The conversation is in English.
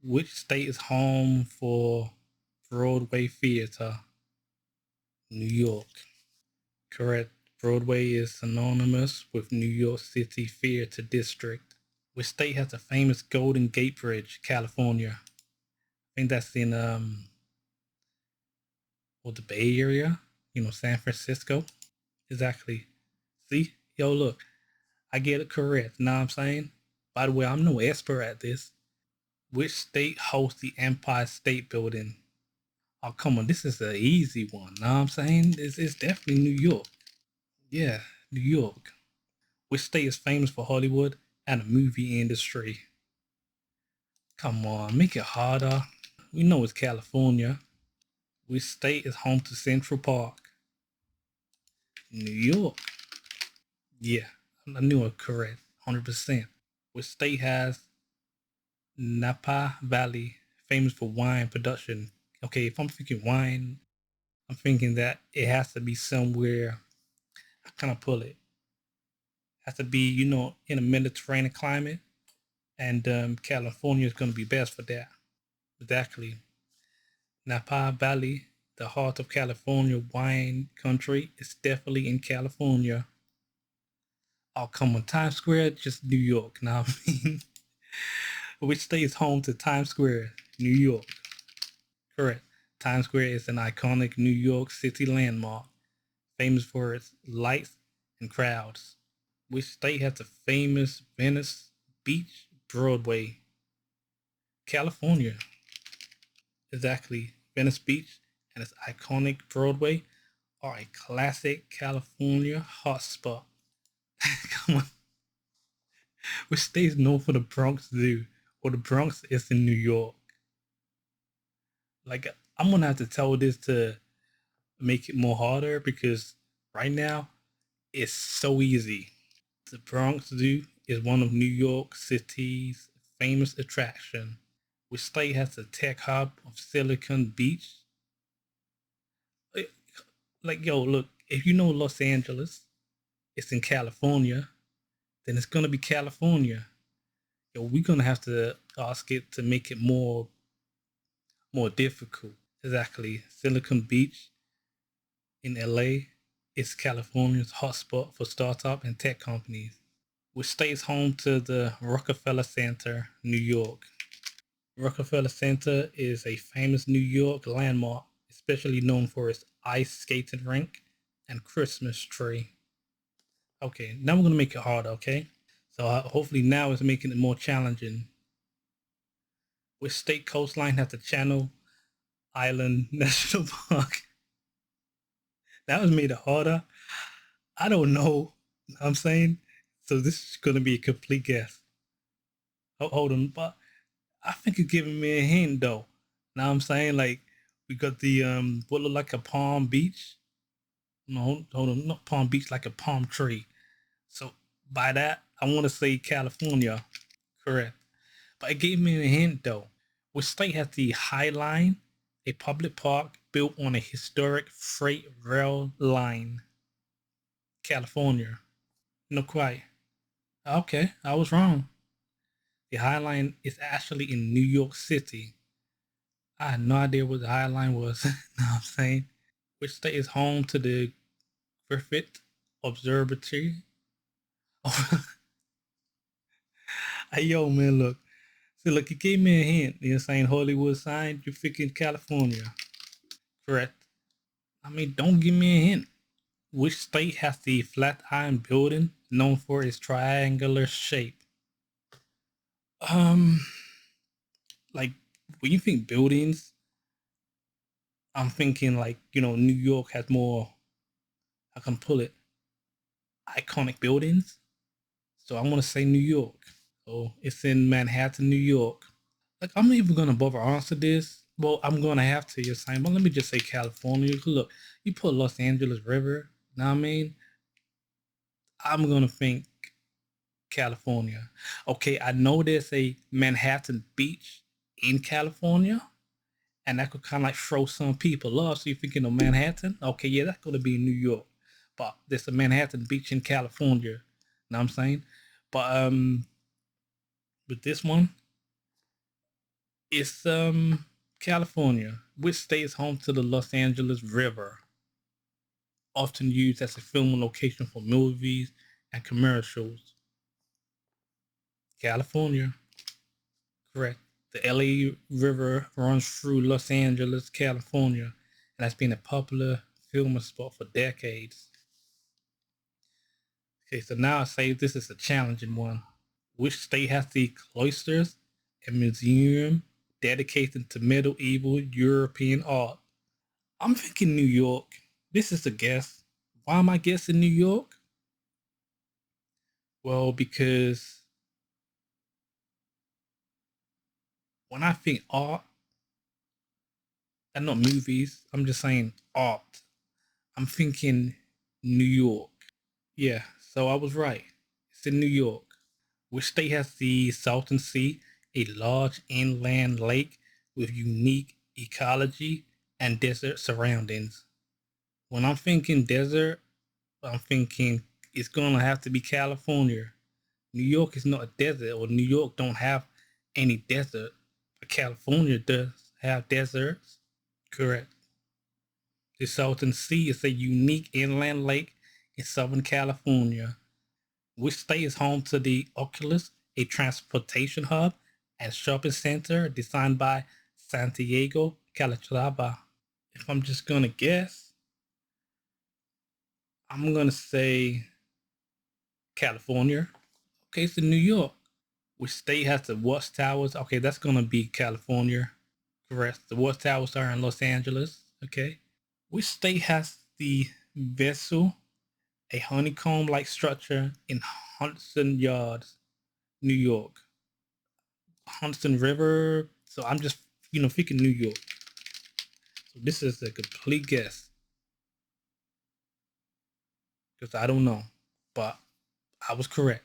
Which state is home for Broadway Theater? New York. Correct. Broadway is synonymous with New York City Theater District. Which state has the famous Golden Gate Bridge? California. I think that's in the Bay Area. San Francisco. Exactly. See, yo, look, I get it correct. Know what I'm saying? By the way, I'm no expert at this. Which state hosts the Empire State Building? Oh, come on, this is an easy one. Know what I'm saying? It's definitely New York. Yeah, New York. Which state is famous for Hollywood and the movie industry? Come on, make it harder. We know it's California. Which state is home to Central Park? New York. Yeah, I knew it correct. 100%. Which state has Napa Valley, famous for wine production? Okay, if I'm thinking wine, I'm thinking that it has to be somewhere. How can I pull it? Has to be, in a Mediterranean climate, and California is going to be best for that. Exactly. Napa Valley, the heart of California wine country, is definitely in California. Oh, come on, Times Square, just New York. Now, I mean, which state is home to Times Square? New York. Correct. Times Square is an iconic New York City landmark, famous for its lights and crowds. Which state has the famous Venice Beach Broadway? California. Exactly. Venice Beach and its iconic Broadway are a classic California hotspot. Come on. Which state is known for the Bronx Zoo? Well, the Bronx is in New York. Like, I'm gonna have to tell this to make it more harder because right now it's so easy. The Bronx Zoo is one of New York City's famous attractions, which state has the tech hub of Silicon Beach. Like, yo, look, if you know Los Angeles, it's in California, then it's gonna be California. Yo, we're gonna have to ask it to make it more difficult. Exactly. Silicon Beach in LA is California's hotspot for startup and tech companies, which stays home to the Rockefeller Center, New York. Rockefeller Center is a famous New York landmark, especially known for its ice skating rink and Christmas tree. Okay, now we're gonna make it harder, okay? So hopefully now it's making it more challenging. Which state coastline has the Channel Island National Park? That was made it harder. I don't know. I'm saying, so this is gonna be a complete guess. Hold on, but I think you're giving me a hint though. Now I'm saying, like, we got the what look like a palm beach. No, hold on, not palm beach, like a palm tree. So by that, I want to say California. Correct. But it gave me a hint though. Which state has the High Line, a public park built on a historic freight rail line? California. No, quite. Okay, I was wrong. The High Line is actually in New York City. I had no idea what the High Line was. Know what I'm saying? Which state is home to the Griffith Observatory? Oh, hey, yo, man, look. See, look, you gave me a hint. You're saying Hollywood sign, you're thinking California. Correct. I mean, don't give me a hint. Which state has the Flatiron Building known for its triangular shape? Um, like, when you think buildings, I'm thinking like, New York has more, I can pull it, iconic buildings. So I'm gonna say New York. So it's in Manhattan, New York. Like, I'm not even gonna bother answer this. Well, I'm gonna have to. You're saying, but let me just say California. Look, you put Los Angeles River. Know what I mean? I'm gonna think California. Okay, I know there's a Manhattan Beach in California, and that could kind of like throw some people off. So you're thinking of Manhattan? Okay, yeah, that's gonna be in New York, but there's a Manhattan Beach in California. Know what I'm saying? But with this one, It's California, which state is home to the Los Angeles River, often used as a filming location for movies and commercials. California, correct. The LA River runs through Los Angeles, California, and has been a popular filming spot for decades. Okay, so now I say this is a challenging one. Which state has the cloisters, a museum dedicated to medieval European art? I'm thinking New York. This is a guess. Why am I guessing New York? Well, because when I think art, and not movies, I'm just saying art, I'm thinking New York. Yeah, so I was right. It's in New York. Which state has the Salton Sea, a large inland lake with unique ecology and desert surroundings? When I'm thinking desert, I'm thinking it's gonna have to be California. New York is not a desert, or New York don't have any desert, but California does have deserts. Correct. The Salton Sea is a unique inland lake in Southern California, which state is home to the Oculus, a transportation hub and shopping center designed by Santiago Calatrava. If I'm just gonna guess, I'm gonna say California. Okay, it's in New York. Which state has the watchtowers? Okay, that's gonna be California. Correct. The watchtowers are in Los Angeles. Okay. Which state has the vessel, a honeycomb-like structure in Hudson Yards, New York? Hudson River. So I'm just, thinking New York. So this is a complete guess because I don't know, but I was correct.